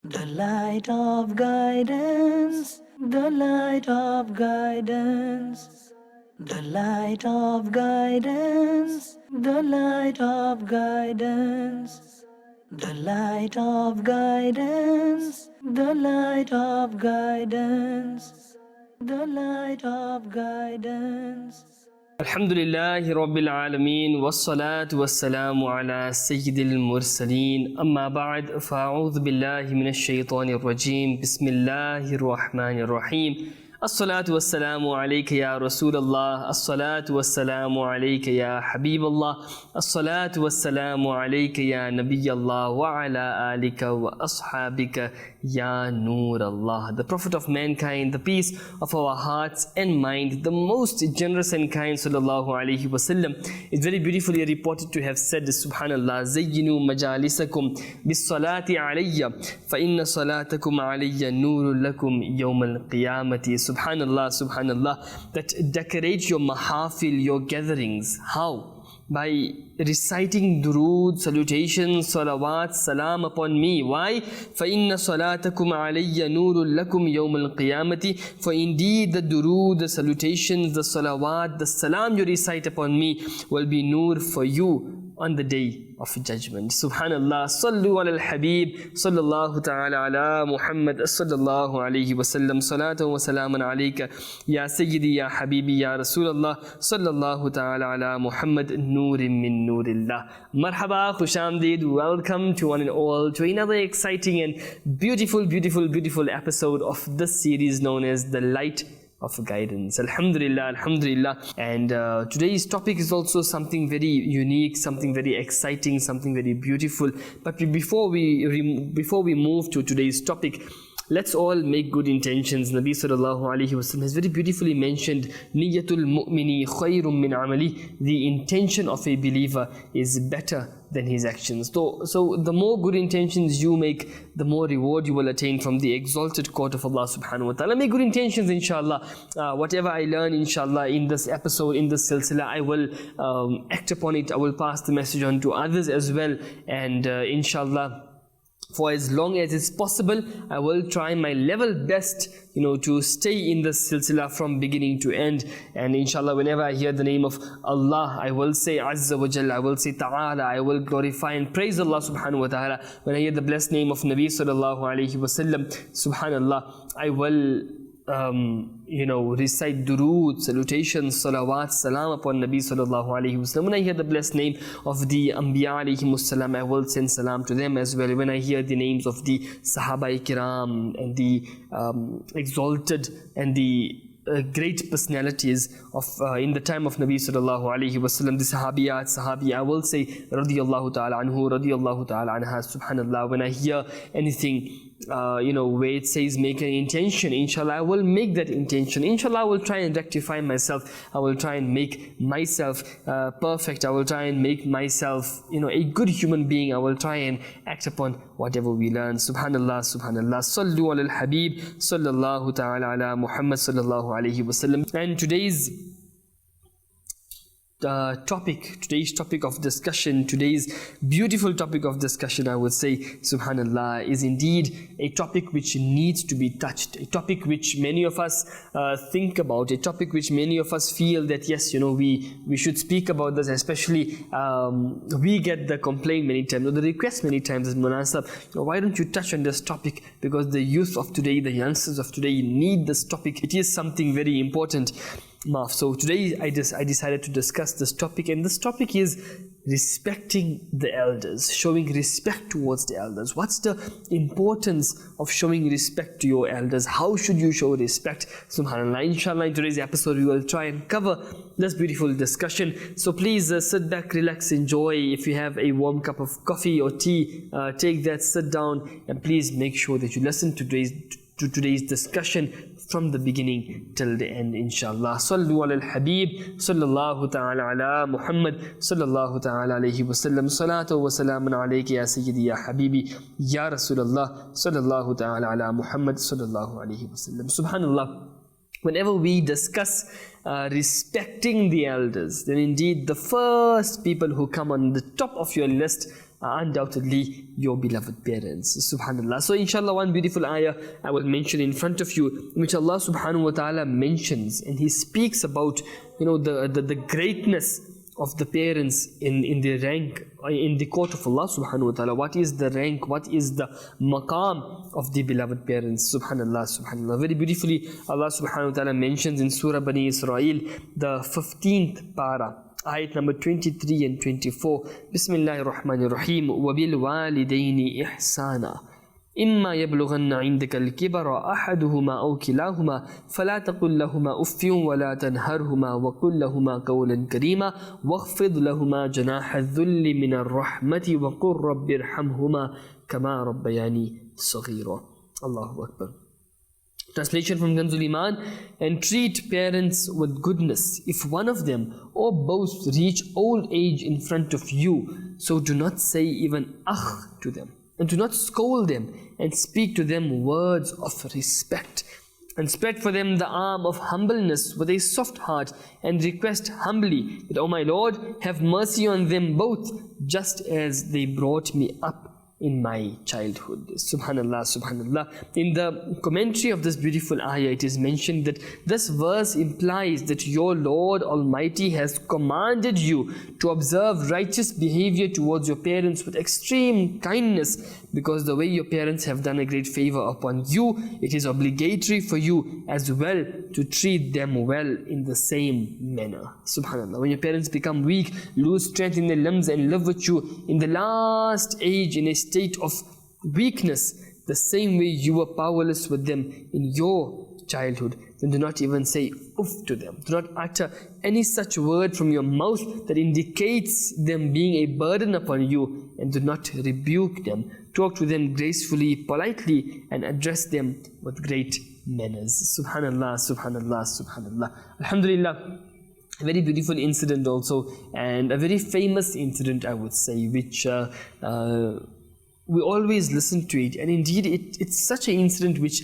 The light of guidance, the light of guidance, the light of guidance, the light of guidance, the light of guidance, the light of guidance, the light of guidance. Alhamdulillahi Rabbil Alameen wassalatu wassalamu ala Sayyidil Mursaleen amma ba'd fa'udhu billahi minash shaitanir rajim bismillahir rahmanir rahim as-salatu wassalamu alayka ya Rasulallah as-salatu wassalamu alayka ya Habiballah as-salatu wassalamu alayka ya Nabiyallah wa ala alika wa ashabika Ya Noor Allah, the Prophet of mankind, the peace of our hearts and mind, the most generous and kind sallallahu alaihi wasallam, is very beautifully reported to have said, Subhanallah, Zayyinu majalisakum bis salati alayya, fa inna salatakum alayya noorun lakum yawm al-qiyamati. Subhanallah, Subhanallah, that decorate your mahafil, your gatherings. How? By reciting durood, salutations, salawat, salam upon me. Why? فَإِنَّ صَلَاتَكُمْ عَلَيَّ نُورٌ لَكُمْ يَوْمَ الْقِيَامَةِ. For indeed the durood, the salutations, the salawat, the salam you recite upon me will be nur for you on the day of judgment. Subhanallah. Sallu ala al-Habib. Sallallahu ta'ala ala Muhammad. Sallallahu alayhi wa sallam. Salatu wa salaman alayka. Ya Sayyidi, Ya Habibi, Ya Rasulallah. Sallallahu ta'ala ala Muhammad. Noorin min Noorillah. Marhaba, Khushamdeed. Welcome to one and all to another exciting and beautiful episode of this series known as The Light of Guidance. Alhamdulillah, Alhamdulillah. And today's topic is also something very unique, something very exciting, something very beautiful. But before we move to today's topic, let's all make good intentions. Nabi sallallahu alaihi wasallam has very beautifully mentioned, Niyatul mu'mini khayrun min amali. The intention of a believer is better than his actions. So the more good intentions you make, the more reward you will attain from the exalted court of Allah subhanahu wa ta'ala. Make good intentions, inshallah. Whatever I learn, inshallah, in this episode, in this silsila, I will act upon it. I will pass the message on to others as well. And inshallah, for as long as it's possible, I will try my level best, to stay in the silsila from beginning to end. And inshallah, whenever I hear the name of Allah, I will say Azza wa Jalla, I will say Ta'ala, I will glorify and praise Allah subhanahu wa ta'ala. When I hear the blessed name of Nabi sallallahu alayhi wa sallam, subhanallah, I will recite durood, salutations, salawat, salam upon Nabi sallallahu alayhi wasallam. When I hear the blessed name of the Anbiya alayhimus salam, I will send salam to them as well. When I hear the names of the Sahaba Kiram and the exalted and the great personalities of in the time of Nabi sallallahu alayhi wasallam, the Sahabi, I will say radiyallahu ta'ala anhu, radiyallahu ta'ala anha. Subhanallah. When I hear anything where it says make an intention, inshallah, I will make that intention. Inshallah, I will try and rectify myself. I will try and make myself perfect. I will try and make myself, a good human being. I will try and act upon whatever we learn. Subhanallah, Subhanallah. Sallu ala al-Habib. Sallallahu ta'ala ala Muhammad sallallahu alayhi wa sallam. And today's topic of discussion, today's beautiful topic of discussion, I would say, subhanallah, is indeed a topic which needs to be touched, a topic which many of us think about, a topic which many of us feel that yes, we should speak about this. Especially we get the complaint many times, or the request many times, as Munasab, why don't you touch on this topic? Because the youth of today, the youngsters of today need this topic. It is something very important. So today I decided to discuss this topic, and this topic is respecting the elders, showing respect towards the elders. What's the importance of showing respect to your elders? How should you show respect? Subhanallah. Inshallah, in today's episode we will try and cover this beautiful discussion. So please sit back, relax, enjoy. If you have a warm cup of coffee or tea, take that, sit down, and please make sure that you listen to today's discussion from the beginning till the end, inshallah. Sallu ala al-Habib. Sallallahu ta'ala ala Muhammad. Sallallahu ta'ala alayhi wa sallam. Salatu wa salamun alayka ya Sayyidi, Ya Habibi, Ya Rasulallah. Sallallahu ta'ala ala Muhammad. Sallallahu alayhi wa sallam. Subhanallah. Whenever we discuss respecting the elders, then indeed the first people who come on the top of your list are undoubtedly your beloved parents. Subhanallah. So inshallah, one beautiful ayah I will mention in front of you, in which Allah subhanahu wa ta'ala mentions and He speaks about, the greatness of the parents in the rank in the court of Allah subhanahu wa ta'ala. What is the rank, what is the maqam of the beloved parents? Subhanallah, subhanallah. Very beautifully Allah subhanahu wa ta'ala mentions in Surah Bani Israel, the 15th para, ayat number 23 and 24. Bismillahir Rahmanir Rahim. وَبِالْوَالِدَيْنِ إِحْسَانًا إما يبلغن عندك الكبر أحدهما أو كلاهما فلا تقل لهما أف ولا تنهرهما وقل لهما قولا كريما واخفض لهما جناح الذل من الرحمة وقل رب ارحمهما كما ربياني صغيرا. Allahu Akbar. Translation from Kanzul Iman: and treat parents with goodness if one of them or both reach old age in front of you, so do not say even akh to them, and do not scold them, and speak to them words of respect, and spread for them the arm of humbleness with a soft heart, and request humbly that, O my Lord, have mercy on them both, just as they brought me up in my childhood. Subhanallah, subhanallah. In the commentary of this beautiful ayah, it is mentioned that this verse implies that your Lord Almighty has commanded you to observe righteous behavior towards your parents with extreme kindness, because the way your parents have done a great favor upon you, it is obligatory for you as well to treat them well in the same manner. Subhanallah. When your parents become weak, lose strength in their limbs, and live with you in the last age in a state of weakness, the same way you were powerless with them in your childhood, then do not even say uff to them. Do not utter any such word from your mouth that indicates them being a burden upon you, and do not rebuke them. Talk to them gracefully, politely, and address them with great manners. Subhanallah, subhanallah, subhanallah. Alhamdulillah. A very beautiful incident also, and a very famous incident, I would say, which we always listen to it, and indeed it's such an incident which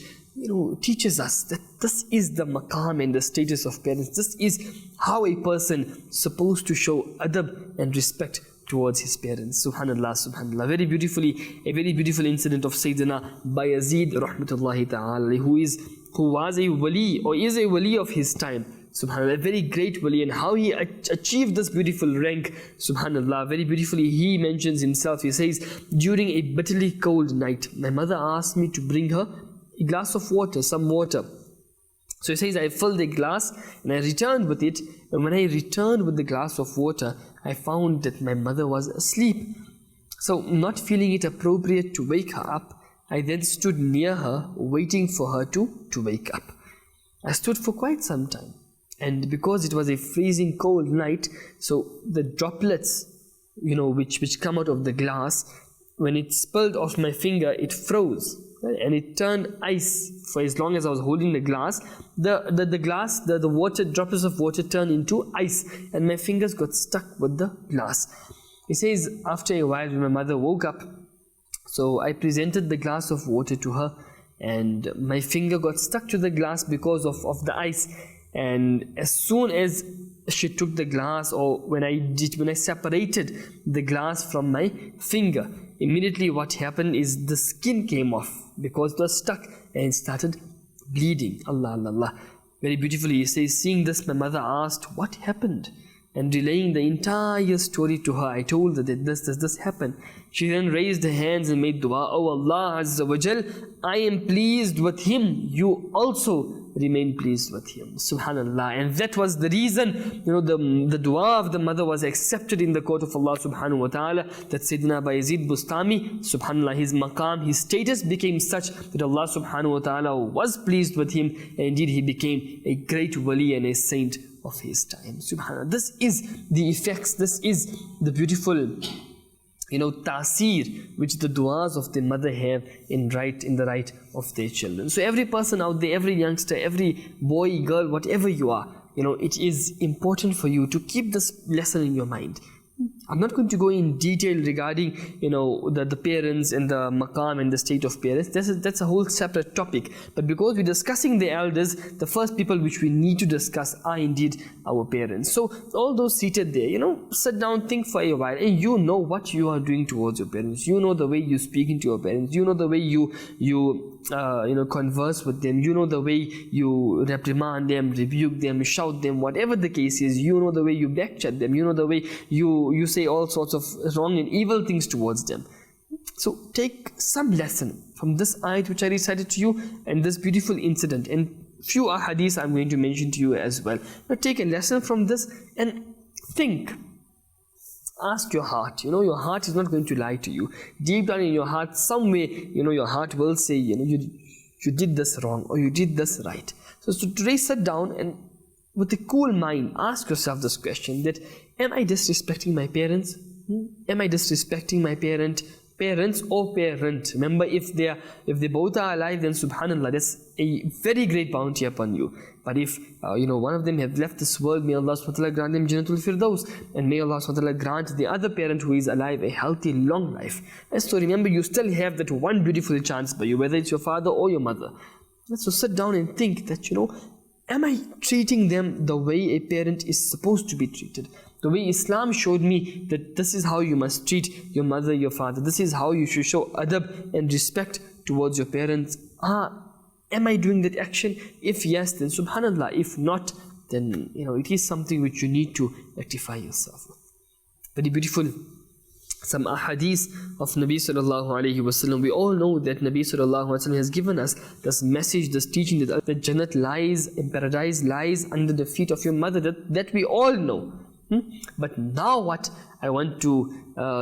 teaches us that this is the maqam and the status of parents. This is how a person is supposed to show adab and respect towards his parents. Subhanallah, subhanallah. Very beautifully, a very beautiful incident of Sayyidina Bayazid rahmatullahi ta'ala, who was a wali, or is a wali of his time. Subhanallah, a very great wali, and how he achieved this beautiful rank. Subhanallah, very beautifully he mentions himself. He says, during a bitterly cold night, my mother asked me to bring her a glass of water, some water. So he says, I filled a glass and I returned with it, and when I returned with the glass of water, I found that my mother was asleep. So not feeling it appropriate to wake her up, I then stood near her, waiting for her to wake up. I stood for quite some time. And because it was a freezing cold night, so the droplets, which come out of the glass, when it spilled off my finger, it froze, right? And it turned ice. For as long as I was holding the glass, the water, droplets of water turned into ice, and my fingers got stuck with the glass. He says, after a while, when my mother woke up, so I presented the glass of water to her, and my finger got stuck to the glass because of the ice. And as soon as she took the glass, or when I separated the glass from my finger, immediately what happened is the skin came off because it was stuck, and started bleeding. Allah, Allah, Allah. Very beautifully he says, seeing this, my mother asked what happened, and relaying the entire story to her, I told her that this happened. She then raised her hands and made dua, O Allah Azza wa Jal, I am pleased with him, you also remain pleased with him. Subhanallah. And that was the reason, the dua of the mother was accepted in the court of Allah subhanahu wa ta'ala, that Sayyidina Bayazid Bustami, subhanallah, his maqam, his status became such that Allah subhanahu wa ta'ala was pleased with him, and indeed he became a great wali and a saint of his time. Subhanallah. This is the effects, this is the beautiful ta'seer which the du'as of the mother have in the right of their children. So every person out there, every youngster, every boy, girl, whatever you are, it is important for you to keep this lesson in your mind. I'm not going to go in detail regarding, the parents and the maqam and the state of parents. That's a whole separate topic. But because we're discussing the elders, the first people which we need to discuss are indeed our parents. So all those seated there, sit down, think for a while, and you know what you are doing towards your parents. You know the way you speak into your parents. You know the way you converse with them. You know the way you reprimand them, rebuke them, shout them, whatever the case is. You know the way you backchat them. You know the way you say all sorts of wrong and evil things towards them. So take some lesson from this ayat which I recited to you and this beautiful incident, and few ahadith I'm going to mention to you as well. Now take a lesson from this and think. Ask your heart. Your heart is not going to lie to you. Deep down in your heart, somewhere, your heart will say, you did this wrong or you did this right. So today sit down and with a cool mind, ask yourself this question, that am I disrespecting my parents? Am I disrespecting my parents or parent? Remember, if they both are alive, then subhanallah, that's a very great bounty upon you. But if one of them have left this world, may Allah SWT grant them Jannatul Firdaus, and may Allah SWT grant the other parent who is alive a healthy, long life. And so remember, you still have that one beautiful chance by you, whether it's your father or your mother. So sit down and think that, am I treating them the way a parent is supposed to be treated? The way Islam showed me that this is how you must treat your mother, your father. This is how you should show adab and respect towards your parents. Am I doing that action? If yes, then subhanallah. If not, then it is something which you need to rectify yourself with. Very beautiful. Some ahadith of Nabi sallallahu alayhi wasallam. We all know that Nabi sallallahu alayhi wasallam has given us this message, this teaching that Jannat lies and paradise lies under the feet of your mother. That we all know. But now what I want to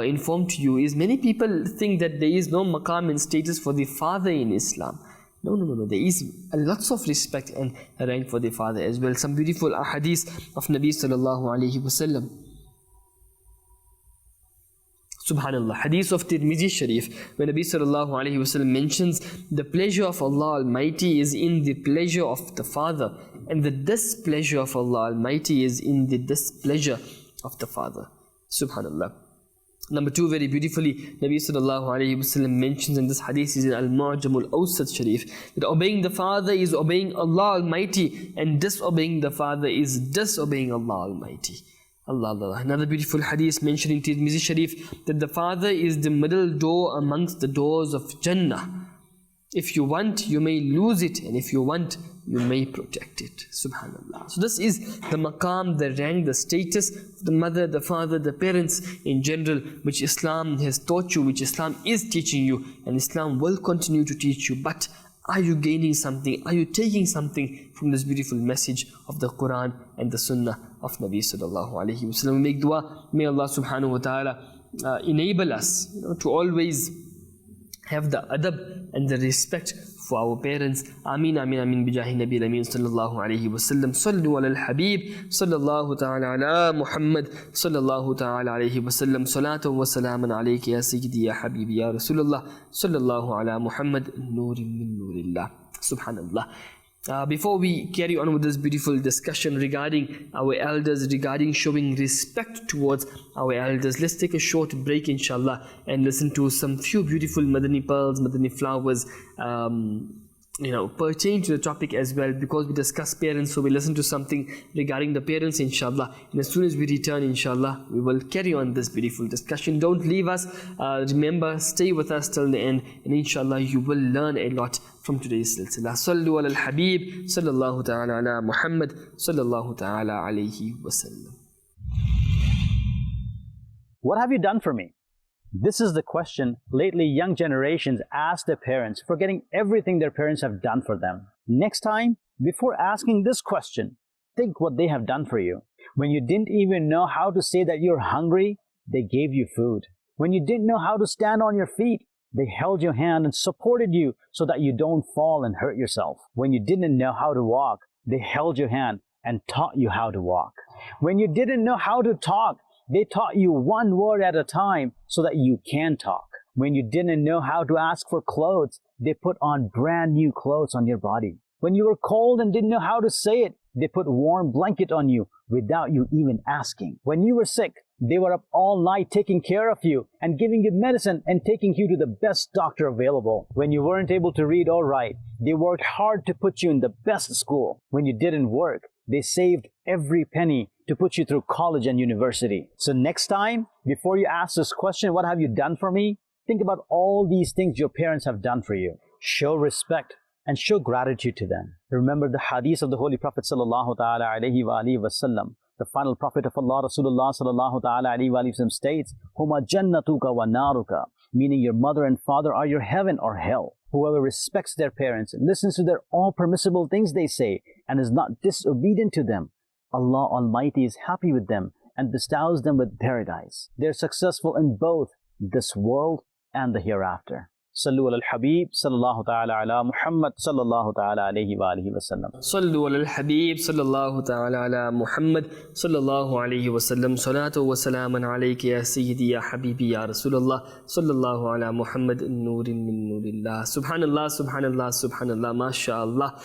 inform to you is, many people think that there is no maqam and status for the father in Islam. No. There is lots of respect and rank for the father as well. Some beautiful ahadith of Nabi sallallahu alayhi wasallam. Subhanallah, hadith of Tirmidhi Sharif, when Nabi sallallahu alayhi wasallam mentions the pleasure of Allah Almighty is in the pleasure of the father, and the displeasure of Allah Almighty is in the displeasure of the father. Subhanallah. Number 2, very beautifully, Nabi sallallahu alayhi wasallam mentions in this hadith is in Al-Mu'jam Al-Awsat Sharif, that obeying the father is obeying Allah Almighty, and disobeying the father is disobeying Allah Almighty. Allah. Another beautiful hadith mentioned in Tirmidhi Sharif, that the father is the middle door amongst the doors of Jannah. If you want, you may lose it, and if you want, you may protect it. Subhanallah. So this is the maqam, the rank, the status of the mother, the father, the parents in general, which Islam has taught you, which Islam is teaching you, and Islam will continue to teach you. But are you gaining something? Are you taking something from this beautiful message of the Quran and the Sunnah of Nabi sallallahu alaihi wasallam? We make dua, may Allah subhanahu wa ta'ala enable us to always have the adab and the respect for our parents. Ameen, ameen, ameen. Bijahi Nabi Ameen sallallahu alayhi wa sallam. Sallu ala al-Habib sallallahu ta'ala ala Muhammad sallallahu ta'ala alayhi wa sallam. Salatu wa salaman alayki ya Sayyidi ya Habibi ya Rasulullah sallallahu ala Muhammad nurin min nurillah. Subhanallah. Before we carry on with this beautiful discussion regarding our elders, regarding showing respect towards our elders, let's take a short break inshallah and listen to some few beautiful Madani pearls, Madani flowers, pertain to the topic as well, because we discuss parents, so we listen to something regarding the parents inshallah, and as soon as we return inshallah, we will carry on this beautiful discussion. Don't leave us. Remember, stay with us till the end, and inshallah you will learn a lot from today's silsila. Sallu ala al-Habib sallallahu ta'ala ala Muhammad sallallahu ta'ala alayhi wa sallam. What have you done for me? This is the question lately young generations ask their parents, forgetting everything their parents have done for them. Next time, before asking this question, think what they have done for you. When you didn't even know how to say that you're hungry, they gave you food. When you didn't know how to stand on your feet, they held your hand and supported you so that you don't fall and hurt yourself. When you didn't know how to walk, they held your hand and taught you how to walk. When you didn't know how to talk, they taught you one word at a time so that you can talk. When you didn't know how to ask for clothes, they put on brand new clothes on your body. When you were cold and didn't know how to say it, they put a warm blanket on you without you even asking. When you were sick, They were up all night taking care of you and giving you medicine and taking you to the best doctor available. When you weren't able to read or write, they worked hard to put you in the best school. When you didn't work, they saved every penny to put you through college and university. So next time, before you ask this question, what have you done for me? Think about all these things your parents have done for you. Show respect and show gratitude to them. Remember the hadith of the Holy Prophet sallallahu ta'ala alayhi wa alihi wasallam. The final Prophet of Allah, Rasulullah sallallahu ta'ala alayhi wa alihi wasallam states, Huma jannatuka wa naruka, meaning your mother and father are your heaven or hell. Whoever respects their parents, listens to their all permissible things they say, and is not disobedient to them, Allah Almighty is happy with them and bestows them with paradise. They're successful in both this world and the hereafter. Sallu ala al-Habib sallallahu ta'ala ala Muhammad sallallahu ta'ala alayhi wa alihi wa sallam. Sallu ala al-Habib sallallahu ta'ala ala Muhammad sallallahu alayhi wa sallam. Salatu wa salaman alayka ya Sayyidi ya Habibi ya Rasulullah sallallahu ala Muhammad nurin min nurillah. Subhanallah, subhanallah, subhanallah, mashallah.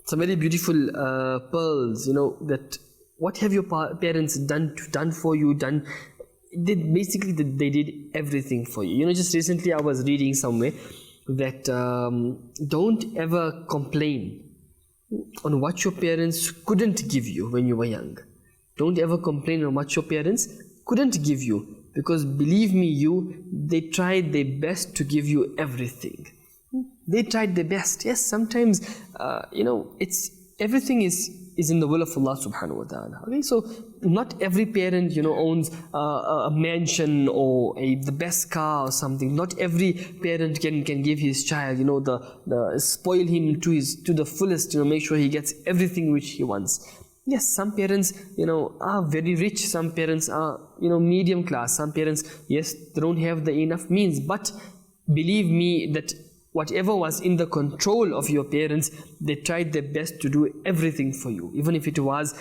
Some very beautiful pearls, that what have your parents done for you, they did everything for you. Just recently I was reading somewhere that don't ever complain on what your parents couldn't give you when you were young. Don't ever complain on what your parents couldn't give you, because believe me, they tried their best to give you everything. They tried their best. Yes, sometimes it's everything is in the will of Allah subhanahu wa ta'ala. Okay, so not every parent owns a mansion or the best car or something. Not every parent can give his child the spoil him to the fullest, make sure he gets everything which he wants. Yes, some parents are very rich, some parents are medium class, some parents, yes, they don't have the enough means, but believe me that whatever was in the control of your parents, they tried their best to do everything for you. Even if it was,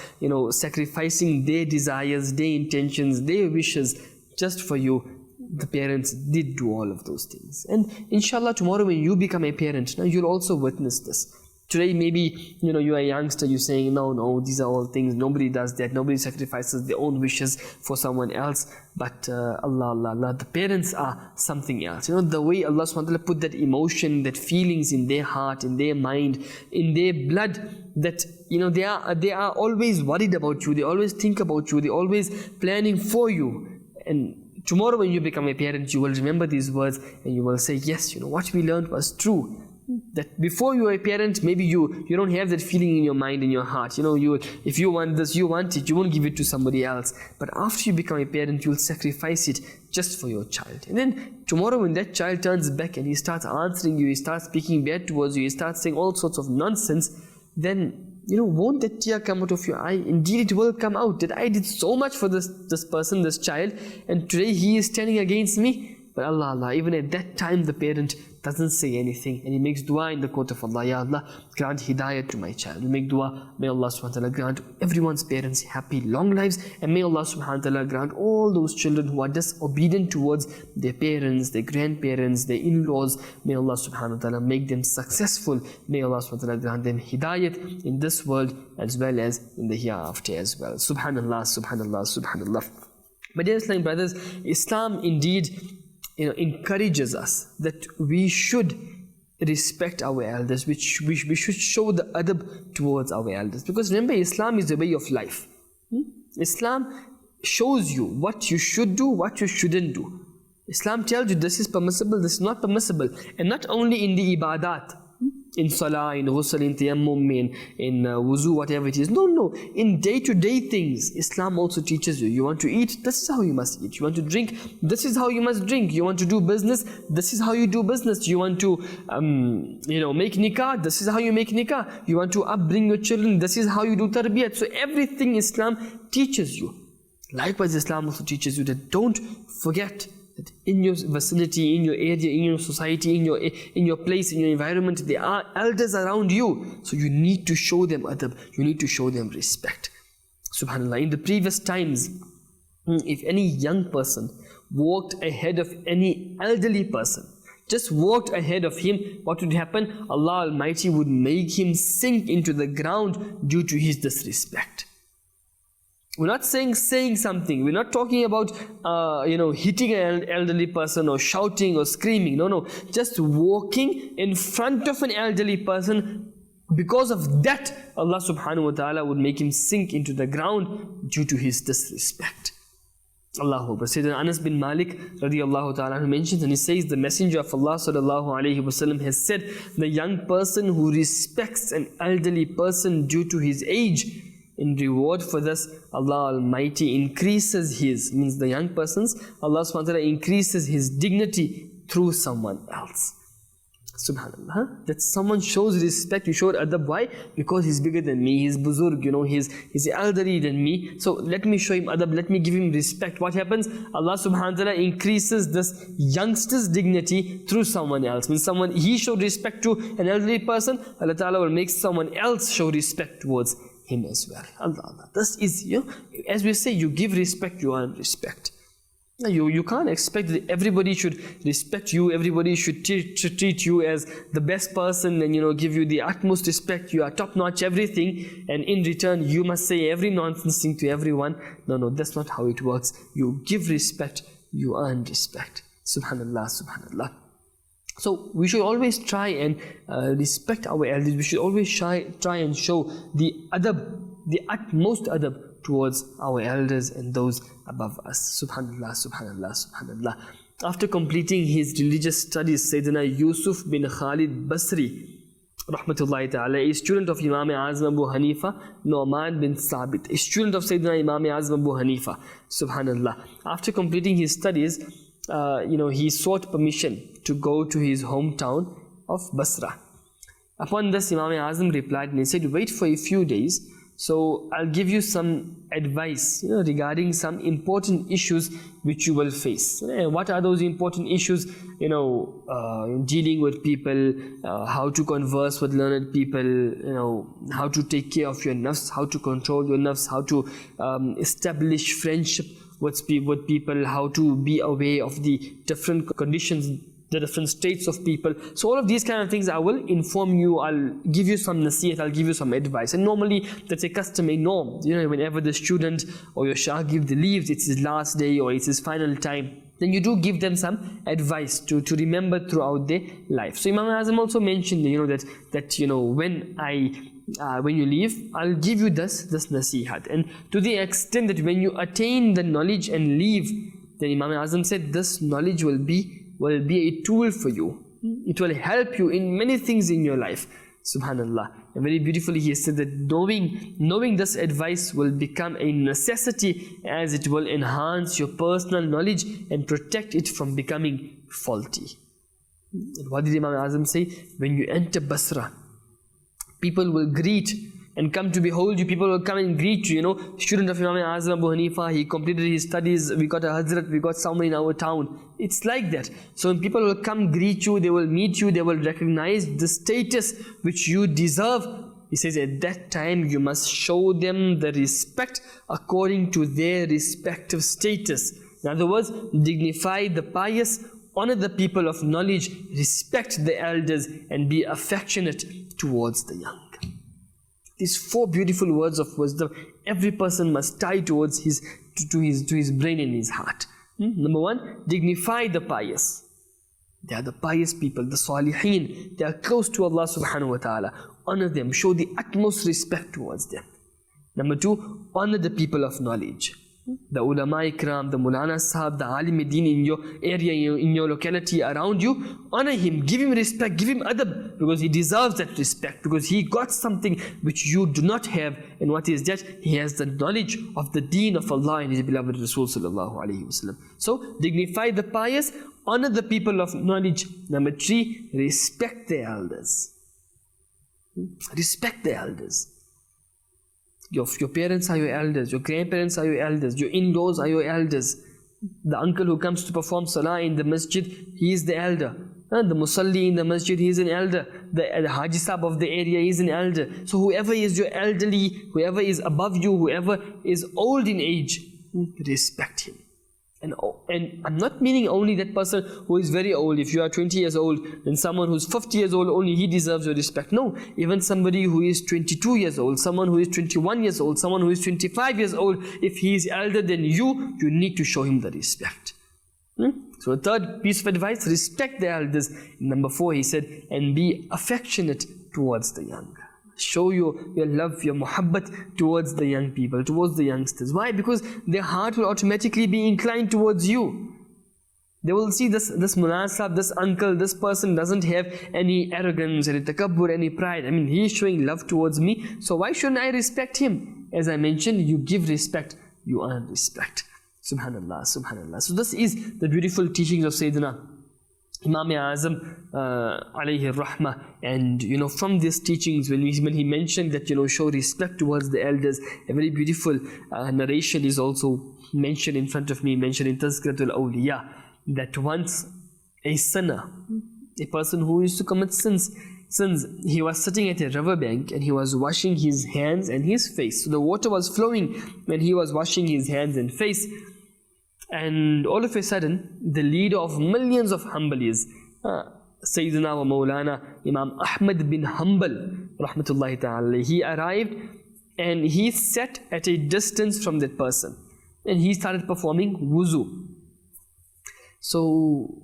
sacrificing their desires, their intentions, their wishes just for you, the parents did do all of those things. And inshallah, tomorrow when you become a parent, now you'll also witness this. Today maybe, you're a youngster, you're saying, no, these are all things, nobody does that, nobody sacrifices their own wishes for someone else. But Allah, the parents are something else. The way Allah subhanahu wa ta'ala put that emotion, that feelings in their heart, in their mind, in their blood, that they are always worried about you, they always think about you, they're always planning for you. And tomorrow when you become a parent, you will remember these words and you will say, yes, what we learned was true. That before you are a parent, maybe you don't have that feeling in your mind, in your heart. If you want this, you want it, you won't give it to somebody else. But after you become a parent, you'll sacrifice it just for your child. And then tomorrow when that child turns back and he starts answering you, he starts speaking bad towards you, he starts saying all sorts of nonsense, then won't that tear come out of your eye? Indeed it will come out, that I did so much for this person, this child, and today he is standing against me. But Allah, even at that time the parent doesn't say anything, and he makes dua in the court of Allah. Ya Allah, grant hidayat to my child. We make dua, may Allah subhanahu wa ta'ala grant everyone's parents happy, long lives, and may Allah subhanahu wa ta'ala grant all those children who are disobedient towards their parents, their grandparents, their in-laws, may Allah subhanahu wa ta'ala make them successful. May Allah subhanahu wa ta'ala grant them hidayat in this world as well as in the hereafter as well. Subhanallah, subhanallah, subhanallah. My dear Islamic brothers, Islam indeed encourages us that we should respect our elders, we should show the adab towards our elders. Because remember, Islam is the way of life. Islam shows you what you should do, what you shouldn't do. Islam tells you this is permissible, this is not permissible. And not only in the ibadat, in salah, in ghusl, in tayammum, in wuzu, whatever it is. No. In day-to-day things, Islam also teaches you. You want to eat, this is how you must eat. You want to drink, this is how you must drink. You want to do business, this is how you do business. You want to, make nikah, this is how you make nikah. You want to upbring your children, this is how you do tarbiyat. So everything Islam teaches you. Likewise, Islam also teaches you that don't forget that in your vicinity, in your area, in your society, in your place, in your environment, there are elders around you. So you need to show them adab, you need to show them respect. Subhanallah, in the previous times, if any young person walked ahead of any elderly person, just walked ahead of him, what would happen? Allah Almighty would make him sink into the ground due to his disrespect. We're not saying something. We're not talking about hitting an elderly person or shouting or screaming. No. Just walking in front of an elderly person. Because of that, Allah subhanahu wa ta'ala would make him sink into the ground due to his disrespect. Allahu Akbar. Sayyidina Anas bin Malik radiyallahu ta'ala mentions, and he says, the Messenger of Allah sallallahu alayhi wasallam has said, the young person who respects an elderly person due to his age, in reward for this, Allah Almighty increases means the young person's, Allah subhanahu wa ta'ala increases his dignity through someone else. Subhanallah, that someone shows respect, you show adab. Why? Because he's bigger than me, he's buzurg, he's elderly than me. So let me show him adab, let me give him respect. What happens? Allah subhanahu wa ta'ala increases this youngster's dignity through someone else. Means he showed respect to an elderly person, Allah ta'ala will make someone else show respect towards him as well. Allah. This is, as we say, you give respect, you earn respect. You can't expect that everybody should respect you, everybody should treat you as the best person and give you the utmost respect, you are top notch everything, and in return you must say every nonsense thing to everyone. No, that's not how it works. You give respect, you earn respect. Subhanallah, subhanallah. So we should always try and respect our elders. We should always try and show the adab, the utmost adab towards our elders and those above us. Subhanallah, subhanallah, subhanallah. After completing his religious studies, Sayyidina Yusuf bin Khalid Basri, rahmatullahi ta'ala, a student of Imam Azam Abu Hanifa, Nu'man bin Thabit, a student of Sayyidina Imam Azam Abu Hanifa, subhanallah. After completing his studies, he sought permission to go to his hometown of Basra. Upon this, Imam Azam replied and he said, wait for a few days, so I'll give you some advice regarding some important issues which you will face. What are those important issues? Dealing with people, how to converse with learned people, how to take care of your nafs, how to control your nafs, how to establish friendship with people, how to be aware of the different conditions, the different states of people. So all of these kind of things I will inform you, I'll give you some nasihat, I'll give you some advice. And normally that's a customary norm. Whenever the student or your shagird leaves, it's his last day or it's his final time, then you do give them some advice to remember throughout their life. So Imam Azam also mentioned when you leave, I'll give you this nasihat. And to the extent that when you attain the knowledge and leave, then Imam Azam said this knowledge will be a tool for you. It will help you in many things in your life. Subhanallah. And very beautifully he said that knowing this advice will become a necessity, as it will enhance your personal knowledge and protect it from becoming faulty. And what did Imam Azam say? When you enter Basra, people will greet and come to behold you. People will come and greet you. Student of Imam Azam Abu Hanifa, he completed his studies, we got a Hazrat, we got someone in our town. It's like that. So when people will come greet you, they will meet you, they will recognize the status which you deserve. He says at that time you must show them the respect according to their respective status. In other words, dignify the pious, honor the people of knowledge, respect the elders, and be affectionate towards the young. These 4 beautiful words of wisdom every person must tie towards his brain and his heart. Number 1, dignify the pious. They are the pious people, the salihin. They are close to Allah subhanahu wa ta'ala. Honor them, show the utmost respect towards them. Number 2, honor the people of knowledge. The ulama ikram, the mulana sahab, the alim deen in your area, in your locality around you, honor him, give him respect, give him adab, because he deserves that respect, because he got something which you do not have. And what is that? He has the knowledge of the deen of Allah and his beloved Rasul sallallahu alaihi wasallam. So dignify the pious, honor the people of knowledge. Number 3, respect the elders. Respect the elders. Your parents are your elders, your grandparents are your elders, your in-laws are your elders. The uncle who comes to perform salah in the masjid, he is the elder. The musalli in the masjid, he is an elder. The haji sahab of the area is an elder. So whoever is your elderly, whoever is above you, whoever is old in age, respect him. And And I'm not meaning only that person who is very old. If you are 20 years old, then someone who's 50 years old, only he deserves your respect. No, even somebody who is 22 years old, someone who is 21 years old, someone who is 25 years old, if he is elder than you, you need to show him the respect. So the third piece of advice, respect the elders. Number 4, he said, and be affectionate towards the young. Show your love, your muhabbat towards the young people, towards the youngsters. Why? Because their heart will automatically be inclined towards you. They will see this munasab, this uncle, this person doesn't have any arrogance, any takabbur, any pride. I mean, he is showing love towards me, so why shouldn't I respect him? As I mentioned, you give respect, you earn respect. Subhanallah, subhanallah. So this is the beautiful teachings of Sayyidina Imam Azam alayhi rahmah. And from these teachings, when he mentioned that show respect towards the elders, a very beautiful narration is also mentioned in front of me, mentioned in Tazkiratul Awliya, that once a sinner, a person who used to commit sins, he was sitting at a river bank and he was washing his hands and his face. So the water was flowing when he was washing his hands and face. And all of a sudden, the leader of millions of Hanbalis, Sayyidina wa Mawlana Imam Ahmad bin Hanbal, rahmatullahi ta'ala, he arrived and he sat at a distance from that person. And he started performing wuzu. So,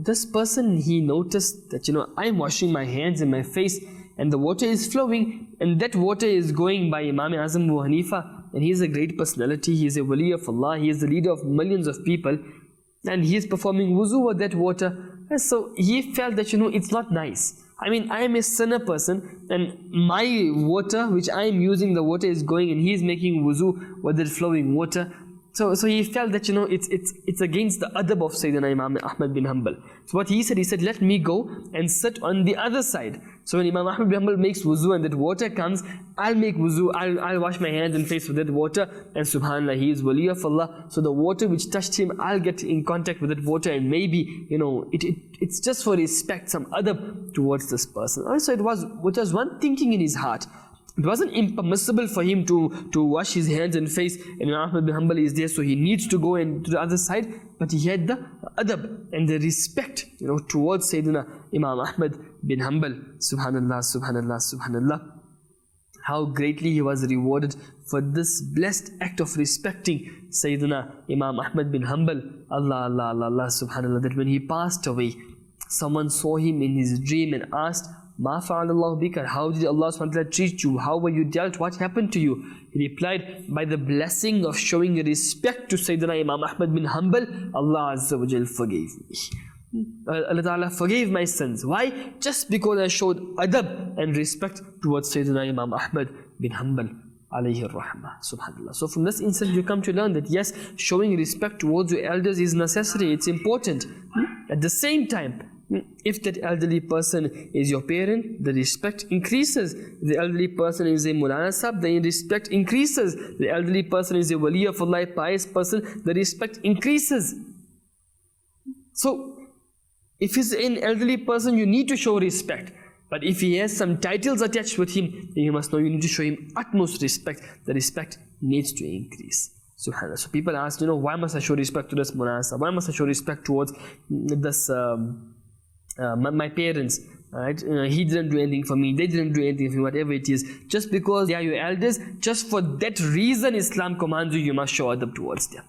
this person, he noticed that, I'm washing my hands and my face and the water is flowing, and that water is going by Imam Azam Abu Hanifa. And he is a great personality, he is a wali of Allah, he is the leader of millions of people, and he is performing wuzu with that water. And so he felt that, it's not nice. I mean, I am a sinner person, and my water, which I am using, the water is going, and he is making wuzu with that flowing water. So he felt that, it's against the adab of Sayyidina Imam Ahmad bin Hanbal. So what he said, let me go and sit on the other side. So when Imam Ahmad bin Hanbal makes wuzu and that water comes, I'll make wuzu, I'll wash my hands and face with that water, and subhanAllah, he is wali of Allah. So the water which touched him, I'll get in contact with that water, and maybe, it's just for respect, some adab towards this person. Also, it was one thinking in his heart. It wasn't impermissible for him to wash his hands and face, and Imam Ahmad bin Hanbal is there, so he needs to go and to the other side. But he had the adab and the respect, towards Sayyidina Imam Ahmad bin Hanbal. Subhanallah, subhanallah, subhanallah. How greatly he was rewarded for this blessed act of respecting Sayyidina Imam Ahmad bin Hanbal. Allah, Allah, Allah, Allah, subhanallah. That when he passed away, someone saw him in his dream and asked, Ma fa'alallahu bika, how did Allah subhanahu wa ta'ala treat you? How were you dealt? What happened to you? He replied, by the blessing of showing respect to Sayyidina Imam Ahmad bin Hanbal, Allah Azza wa Jal forgave me. Allah Ta'ala forgave my sins. Why? Just because I showed adab and respect towards Sayyidina Imam Ahmad bin Hanbal alayhi rahmah. Subhanallah. So from this instance you come to learn that yes, showing respect towards your elders is necessary, it's important. At the same time, if that elderly person is your parent, the respect increases. The elderly person is a Mulana Sahib, the respect increases. The elderly person is a Wali of Allah, a pious person, the respect increases. So, if he's an elderly person, you need to show respect. But if he has some titles attached with him, then you must know you need to show him utmost respect. The respect needs to increase. Subhanallah. So people ask, why must I show respect to this Mulana Sahib? Why must I show respect towards this my parents, right? He didn't do anything for me, they didn't do anything for me, whatever it is. Just because they are your elders, just for that reason Islam commands you, you must show adab towards them.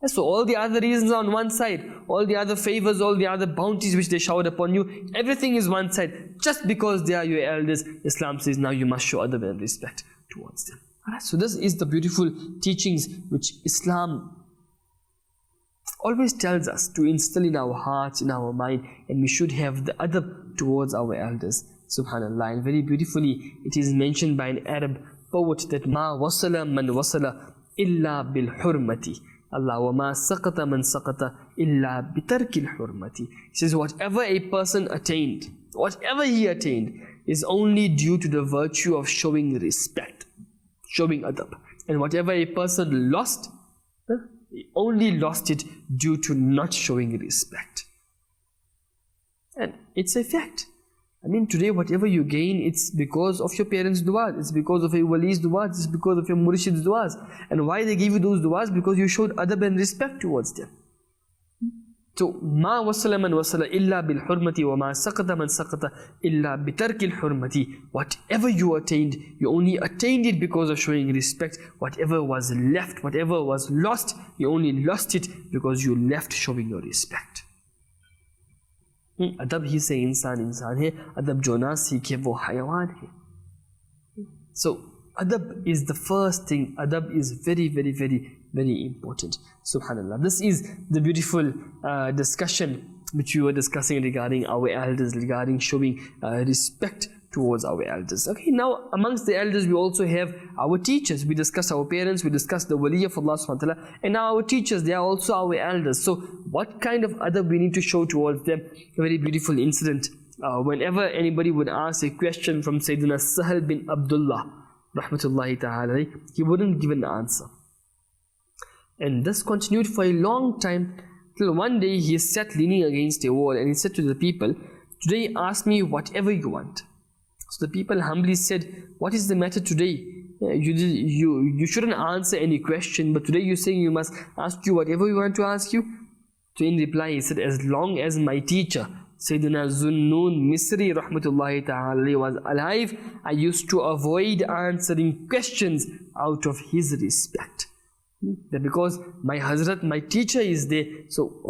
So all the other reasons are on one side, all the other favors, all the other bounties which they showered upon you, everything is one side. Just because they are your elders, Islam says now you must show adab and respect towards them. Alright, so this is the beautiful teachings which Islam always tells us to instill in our hearts, in our mind, and we should have the adab towards our elders. Subhanallah. And very beautifully it is mentioned by an Arab poet that ma wasala man wasala illa bil hurmati. Allah wa ma saqata man saqata illa bitarkil hurmati. He says whatever a person attained, whatever he attained, is only due to the virtue of showing respect, showing adab. And whatever a person lost, he only lost it due to not showing respect. And it's a fact. I mean, today whatever you gain, it's because of your parents' du'as, it's because of your wali's du'as, it's because of your murshid's du'as. And why they give you those du'as? Because you showed adab and respect towards them. So, ma wasala man wasala illa bil hurmati wa ma saqata man saqata illa bitarkil hurmati. Whatever you attained, you only attained it because of showing respect. Whatever was left, whatever was lost, you only lost it because you left showing your respect. Adab ही से इंसान है, adab जो ना सीखे वो हयावान है. So adab is the first thing. Adab is very, very, very, very important. Subhanallah. This is the beautiful discussion which we were discussing regarding our elders, regarding showing respect towards our elders. Okay, now amongst the elders we also have our teachers. We discuss our parents, we discuss the wali of Allah subhanahu wa ta'ala, and now our teachers, they are also our elders. So what kind of adab we need to show towards them? A very beautiful incident. Whenever anybody would ask a question from Sayyidina Sahal bin Abdullah rahmatullahi ta'ala, he wouldn't give an answer. And this continued for a long time, till one day he sat leaning against a wall and he said to the people, "Today ask me whatever you want." So the people humbly said, "What is the matter today? You shouldn't answer any question, but today you're saying you must ask you whatever you want to ask you." So in reply he said, "As long as my teacher Sayyidina Zunnun Misri rahmatullahi ta'ala was alive, I used to avoid answering questions out of his respect." That because my Hazrat, my teacher is there, so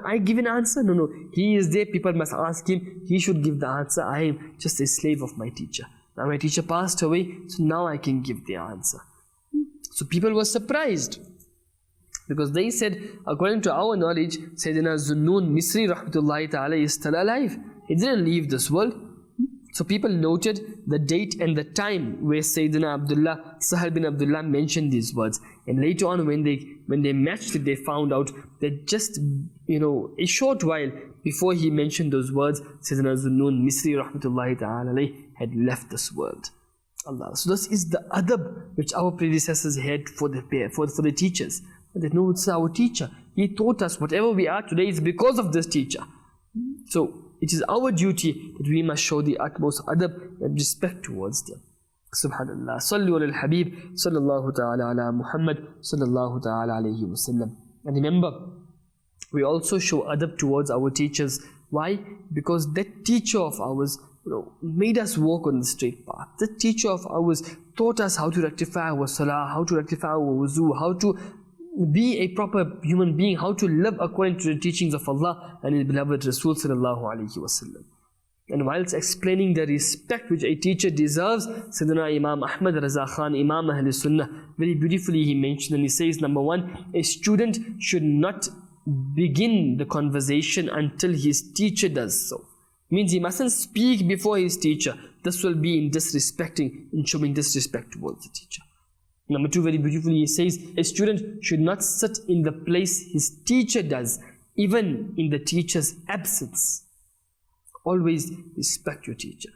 I give an answer? No, he is there, people must ask him, he should give the answer. I am just a slave of my teacher. Now my teacher passed away, so now I can give the answer. So people were surprised, because they said, according to our knowledge, Sayyidina Zunnun Misri rahmatullahi ta'ala is still alive. He didn't leave this world. So people noted the date and the time where Sayyidina Abdullah, Sahal bin Abdullah mentioned these words. And later on when they matched it, they found out that just, a short while before he mentioned those words, Sayyidina Zunnun Misri rahmatullahi ta'ala had left this world. Allah. So this is the adab which our predecessors had for the teachers. They know it's our teacher. He taught us whatever we are today is because of this teacher. So it is our duty that we must show the utmost adab and respect towards them. Subhanallah. Sallu ala al-Habib sallallahu ta'ala ala Muhammad sallallahu ta'ala alayhi wa sallam. And remember, we also show adab towards our teachers. Why? Because that teacher of ours made us walk on the straight path. That teacher of ours taught us how to rectify our salah, how to rectify our wuzu, how to be a proper human being, how to live according to the teachings of Allah and His beloved Rasul sallallahu alaihi wasallam. And whilst explaining the respect which a teacher deserves, Sayyidina Imam Ahmad Raza Khan, Imam Ahl Sunnah, very beautifully he mentioned, and he says, number one, a student should not begin the conversation until his teacher does so. Means he mustn't speak before his teacher. This will be in showing disrespect towards the teacher. Number two, very beautifully he says, a student should not sit in the place his teacher does, even in the teacher's absence. Always respect your teacher.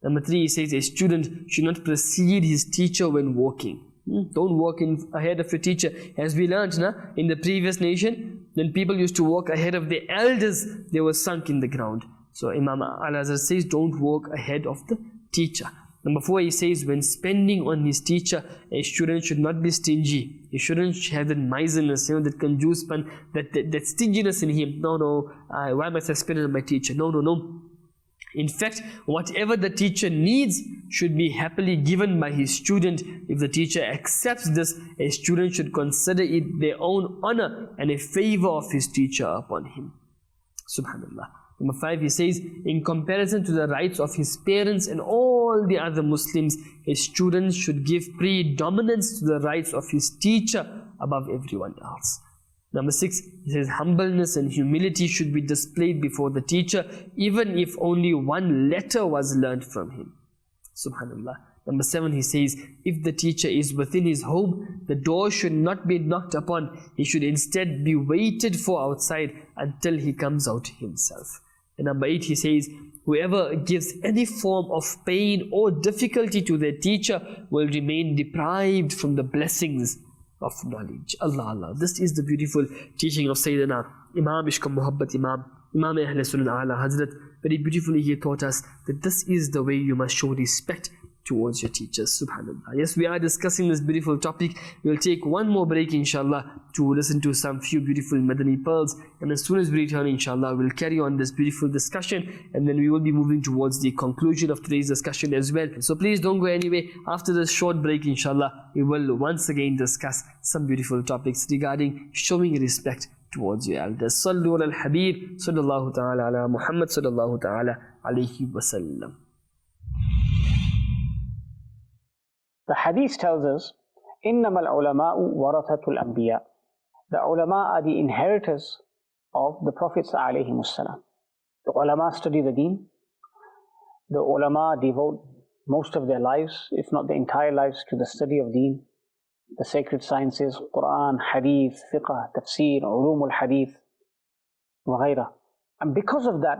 Number three, he says, a student should not precede his teacher when walking. Don't walk ahead of your teacher. As we learned in the previous nation, when people used to walk ahead of their elders, they were sunk in the ground. So Imam Al-Azhar says, don't walk ahead of the teacher. Number four, he says, when spending on his teacher, a student should not be stingy. He shouldn't have that miserliness, that conjuicepan, that stinginess in him. No, why must I spend it on my teacher? No. In fact, whatever the teacher needs should be happily given by his student. If the teacher accepts this, a student should consider it their own honor and a favor of his teacher upon him. Subhanallah. Number five, he says, in comparison to the rights of his parents and all the other Muslims, a student should give predominance to the rights of his teacher above everyone else. Number six, he says, humbleness and humility should be displayed before the teacher, even if only one letter was learned from him. Subhanallah. Number seven, he says, if the teacher is within his home, the door should not be knocked upon. He should instead be waited for outside until he comes out himself. And number eight, he says, whoever gives any form of pain or difficulty to their teacher will remain deprived from the blessings of knowledge. Allah. This is the beautiful teaching of Sayyidina Imam Ishq Muhabbat Imam Ahl Sunnah Ala Hazrat. Very beautifully he taught us that this is the way you must show respect towards your teachers. Subhanallah. Yes, we are discussing this beautiful topic. We'll take one more break, inshallah, to listen to some few beautiful Madani pearls. And as soon as we return, inshallah, we'll carry on this beautiful discussion. And then we will be moving towards the conclusion of today's discussion as well. So please don't go anywhere. After this short break, inshallah, we will once again discuss some beautiful topics regarding showing respect towards your elders. Sallu ala al-Habib, sallallahu ta'ala ala Muhammad, sallallahu ta'ala alayhi wa sallam. The hadith tells us, إِنَّمَا الْعُلَمَاءُ وَرَثَةُ الْأَنْبِيَاءِ. The ulama are the inheritors of the Prophets ﷺ. The ulama study the deen. The ulama devote most of their lives, if not the entire lives, to the study of deen, the sacred sciences, Quran, Hadith, Fiqh, Tafsir, Ulum al-Hadith, وغيرها. And because of that,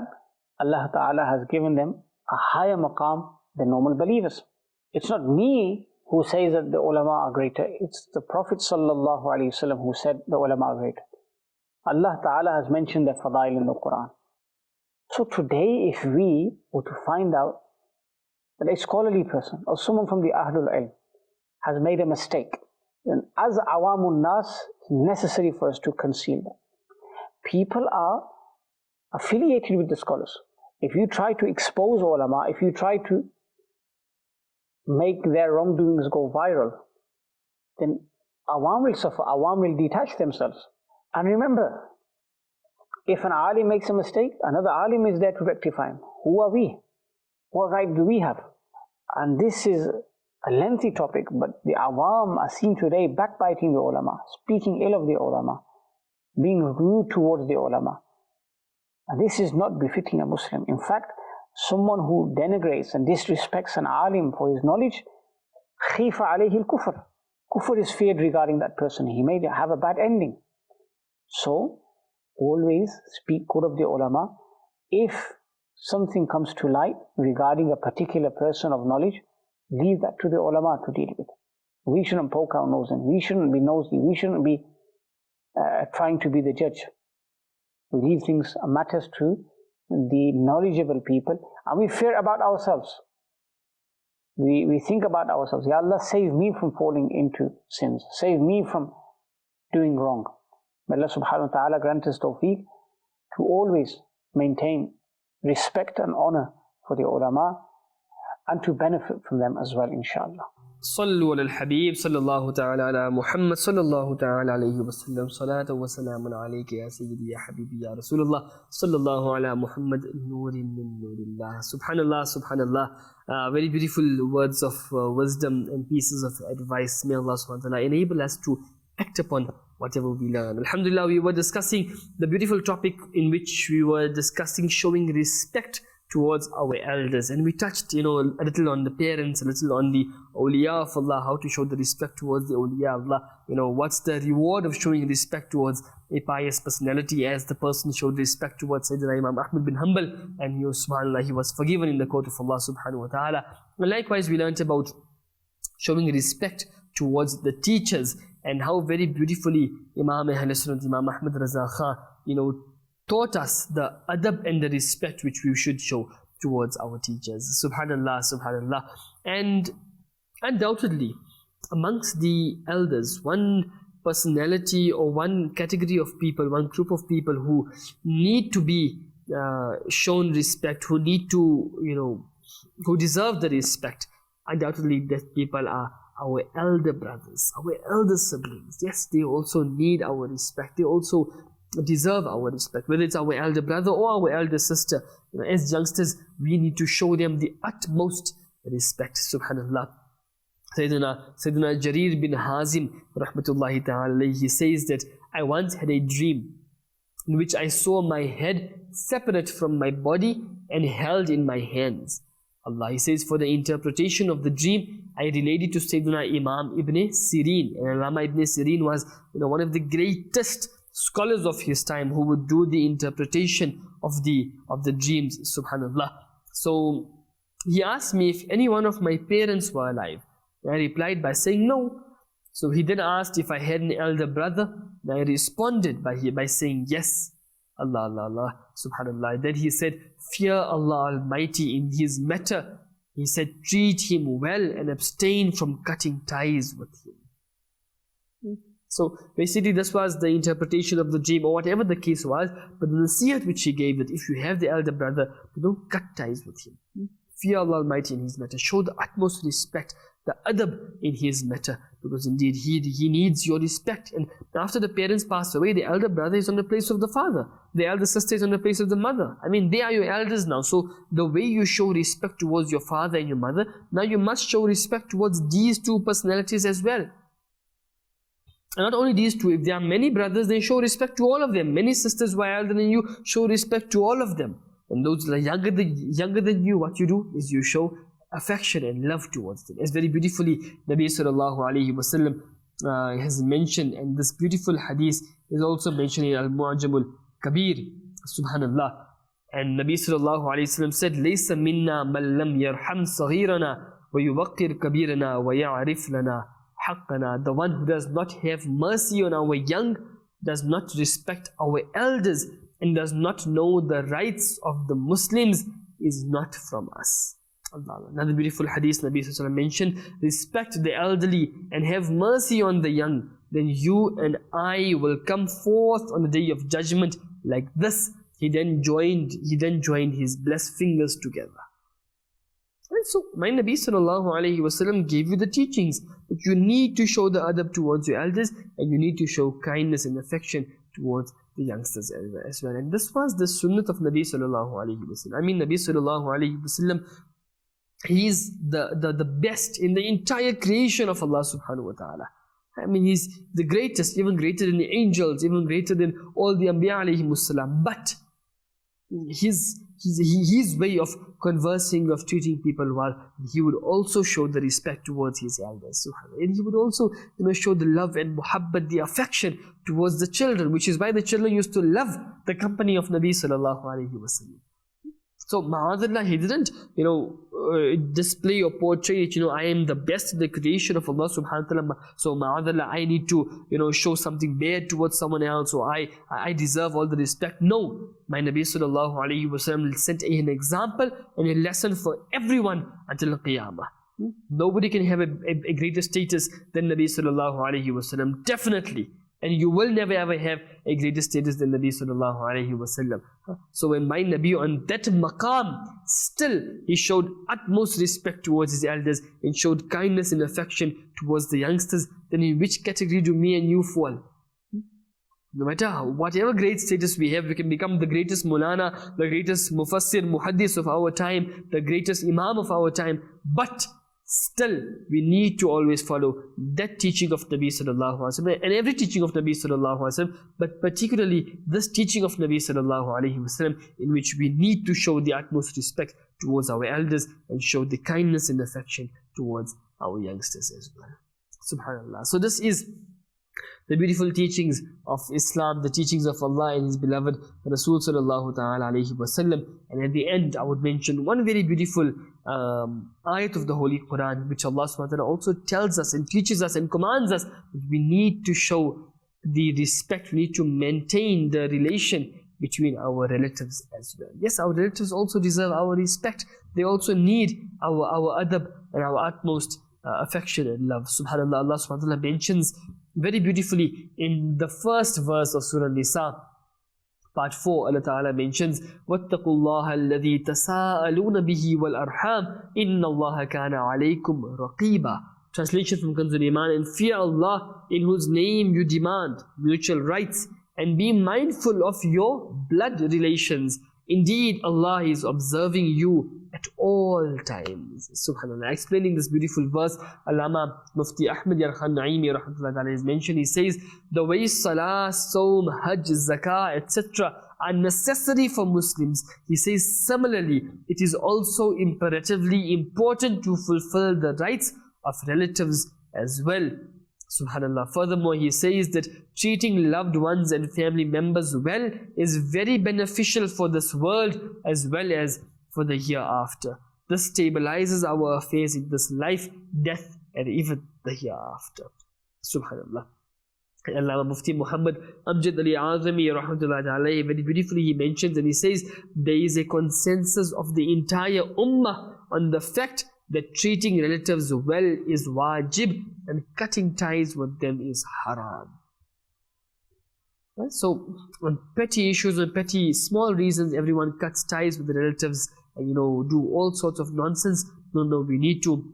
Allah Ta'ala has given them a higher maqam than normal believers. It's not me who says that the ulama are greater. It's the Prophet Sallallahu Alaihi Wasallam who said the ulama are greater. Allah Ta'ala has mentioned their fadail in the Quran. So today, if we were to find out that a scholarly person or someone from the Ahlul Ilm has made a mistake, then as awamun nas, it's necessary for us to conceal that. People are affiliated with the scholars. If you try to expose ulama, if you try to make their wrongdoings go viral, then awam will suffer, awam will detach themselves. And remember, if an alim makes a mistake, another alim is there to rectify him. Who are we? What right do we have? And this is a lengthy topic, but the awam are seen today backbiting the ulama, speaking ill of the ulama, being rude towards the ulama. And this is not befitting a Muslim. In fact, someone who denigrates and disrespects an alim for his knowledge, khifa alayhi al-kufr. Kufr is feared regarding that person. He may have a bad ending. So, always speak good of the ulama. If something comes to light regarding a particular person of knowledge, leave that to the ulama to deal with. We shouldn't poke our nose in. We shouldn't be nosy. We shouldn't be trying to be the judge. We leave things, matters to the knowledgeable people, and we fear about ourselves. We think about ourselves. Ya Allah, save me from falling into sins. Save me from doing wrong. May Allah subhanahu wa ta'ala grant us tawfiq to always maintain respect and honor for the ulama and to benefit from them as well, inshallah. صلوا على الحبيب صلى الله تعالى على محمد صلى الله تعالى عليه وسلم صلاة وسلام عليك يا سيدي يا حبيبي يا رسول الله صلى الله على محمد نور من نور الله. Subhanallah, subhanallah. Very beautiful words of wisdom and pieces of advice. May Allah subhanahu wa ta'ala enable us to act upon whatever we learn. Alhamdulillah, we were discussing the beautiful topic in which we were discussing showing respect towards our elders, and we touched a little on the parents, a little on the awliya of Allah, how to show the respect towards the awliya of Allah, what's the reward of showing respect towards a pious personality, as the person showed respect towards Sayyidina Imam Ahmad bin Hanbal, and subhanallah, he was forgiven in the court of Allah subhanahu wa ta'ala. And likewise, we learnt about showing respect towards the teachers, and how very beautifully Imam Ahl Sunnah, Imam Ahmad Raza Khan, taught us the adab and the respect which we should show towards our teachers. Subhanallah, subhanallah. And undoubtedly, amongst the elders, one personality or one category of people, one group of people who need to be shown respect, who need to, who deserve the respect, undoubtedly that people are our elder brothers, our elder siblings. Yes, they also need our respect. They also deserve our respect, whether it's our elder brother or our elder sister. As youngsters, we need to show them the utmost respect. Subhanallah. Sayyidina Jarir bin Hazim rahmatullahi ta'ala, he says that I once had a dream in which I saw my head separate from my body and held in my hands. Allah, he says, for the interpretation of the dream, I related to Sayyidina Imam Ibn Sirin. And Allama Ibn Sirin was one of the greatest scholars of his time who would do the interpretation of the dreams. Subhanallah. So he asked me if any one of my parents were alive. I replied by saying no. So he then asked if I had an elder brother. And I responded by saying yes. Allah, Allah, Allah, subhanallah. Then he said, fear Allah Almighty in His matter He said, treat him well and abstain from cutting ties with him. So basically this was the interpretation of the dream, or whatever the case was, but the nasiyat which he gave, that if you have the elder brother, don't cut ties with him. Fear Allah Almighty in his matter. Show the utmost respect, the adab in his matter, because indeed he needs your respect. And after the parents pass away, the elder brother is on the place of the father, the elder sister is on the place of the mother. I mean, they are your elders now. So the way you show respect towards your father and your mother, now you must show respect towards these two personalities as well. And not only these two, if there are many brothers, then show respect to all of them. Many sisters who are elder than you, show respect to all of them. And those that are younger than you, what you do is you show affection and love towards them. As very beautifully Nabi sallallahu alayhi wasallam has mentioned, and this beautiful hadith is also mentioned in Al-Mu'jam al-Kabir, subhanallah. And Nabi sallallahu alayhi wasallam said, لَيْسَ مِنَّا مَنْ لَمْ يَرْحَمْ صَغِيرَنَا وَيُوَقِّرْ كَبِيرَنَا وَيَعْرِفْ لَنَا حَقَّنَا. The one who does not have mercy on our young, does not respect our elders, and does not know the rights of the Muslims is not from us. Allah. Another beautiful hadith Nabi sallallahu alaihi wasallam mentioned, respect the elderly and have mercy on the young, then you and I will come forth on the day of judgment like this. He then joined his blessed fingers together. And so my Nabi sallallahu alaihi wasallam gave you the teachings that you need to show the adab towards your elders, and you need to show kindness and affection towards the youngsters as well. And this was the sunnah of Nabi sallallahu alaihi wasallam. I mean, Nabi sallallahu alaihi wasallam, he is the best in the entire creation of Allah subhanahu wa ta'ala. I mean, he's the greatest, even greater than the angels, even greater than all the Anbiya alayhimus salam. But his way of conversing, of treating people well, he would also show the respect towards his elders. And he would also, show the love and muhabbat, the affection towards the children, which is why the children used to love the company of Nabi sallallahu alaihi wasallam. So ma'adallah, he didn't, display or portray it, I am the best in the creation of Allah subhanahu wa ta'ala. So ma'adallah, I need to, show something bad towards someone else, or I deserve all the respect. No, my Nabi sallallahu alayhi wa sallam sent an example and a lesson for everyone until Qiyamah. Nobody can have a greater status than Nabi sallallahu alayhi wa sallam, definitely. And you will never ever have a greater status than Nabi sallallahu alayhi wa sallam. So when my Nabi on that maqam, still he showed utmost respect towards his elders and showed kindness and affection towards the youngsters, then in which category do me and you fall? No matter whatever great status we have, we can become the greatest Mulana, the greatest Mufassir, Muhaddis of our time, the greatest Imam of our time, but still we need to always follow that teaching of Nabi sallallahu alaihi wasallam, and every teaching of Nabi sallallahu alaihi wasallam, but particularly this teaching of Nabi sallallahu alaihi wasallam, in which we need to show the utmost respect towards our elders and show the kindness and affection towards our youngsters as well. Subhanallah. So this is the beautiful teachings of Islam, the teachings of Allah and His beloved Rasul sallallahu ta'ala alayhi wasallam. And at the end, I would mention one very beautiful ayat of the Holy Quran, which Allah subhanahu wa ta'ala also tells us and teaches us and commands us that we need to show the respect, we need to maintain the relation between our relatives as well. Yes, our relatives also deserve our respect. They also need our adab and our utmost affection and love. Subhanallah, Allah subhanahu wa ta'ala mentions very beautifully in the first verse of Surah Nisa, part 4, Allah Ta'ala mentions, وَاتَّقُوا اللَّهَ الَّذِي تَسَاءَلُونَ بِهِ وَالْأَرْحَامِ إِنَّ اللَّهَ كَانَ عَلَيْكُمْ رَقِيبًا. Translation from Kanzul Iman: and fear Allah, in whose name you demand mutual rights, and be mindful of your blood relations. Indeed, Allah is observing you at all times. Subhanallah. Explaining this beautiful verse, Allama Mufti Ahmad Yarkhan Naimi rahmatullahi is mentioned. He says, the way Salah, Sawm, Hajj, Zakah, etc. are necessary for Muslims, he says similarly, it is also imperatively important to fulfill the rights of relatives as well. Subhanallah. Furthermore, he says that treating loved ones and family members well is very beneficial for this world as well as for the hereafter. This stabilizes our affairs in this life, death, and even the hereafter. Subhanallah. Allama Mufti Muhammad Amjad Ali Azami rahmatullahi alayhi, very beautifully he mentions and he says, there is a consensus of the entire ummah on the fact that treating relatives well is wajib and cutting ties with them is haram. Right? So on petty issues, on petty small reasons, everyone cuts ties with the relatives and do all sorts of nonsense. No, we need to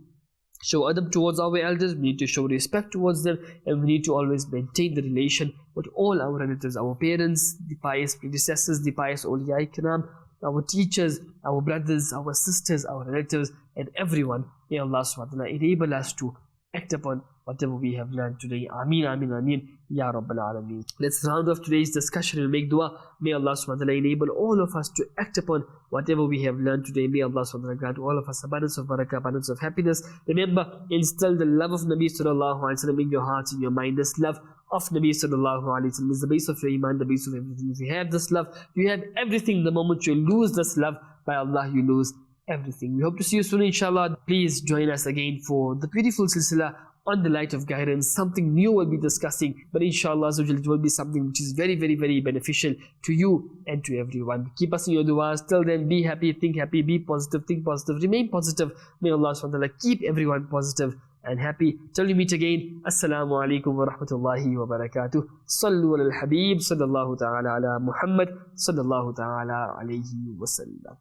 show adab towards our elders, we need to show respect towards them, and we need to always maintain the relation with all our relatives, our parents, the pious predecessors, the pious awliya ikram, our teachers, our brothers, our sisters, our relatives, and everyone. May Allah subhanahu wa ta'ala enable us to act upon whatever we have learned today. Ameen, ameen, ameen. Ya Rabbal Alameen. Let's round off today's discussion and make dua. May Allah subhanahu wa ta'ala enable all of us to act upon whatever we have learned today. May Allah subhanahu wa ta'ala grant all of us abundance of barakah, abundance of happiness. Remember, instill the love of Nabi sallallahu alayhi wa sallam in your hearts, in your mind. This love of Nabi sallallahu alayhi wa sallam is the base of your iman, the base of everything. If you have this love, you have everything. The moment you lose this love, by Allah, you lose everything. We hope to see you soon, inshallah. Please join us again for the beautiful silsila on the light of guidance. Something new we'll be discussing, but inshallah it will be something which is very, very, very beneficial to you and to everyone. Keep us in your du'as. Till then, be happy, think happy, be positive, think positive, remain positive. May Allah subhanahu wa ta'ala keep everyone positive and happy. Till we meet again, Assalamu alaikum wa rahmatullahi wa barakatuh. Sallu ala al-habib, sallallahu ta'ala ala Muhammad, sallallahu ta'ala alayhi wa sallam.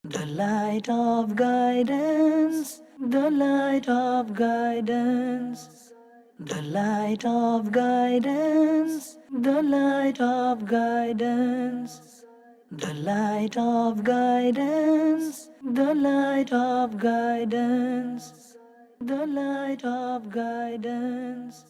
The light of guidance, the light of guidance, the light of guidance, the light of guidance, the light of guidance, the light of guidance, the light of guidance.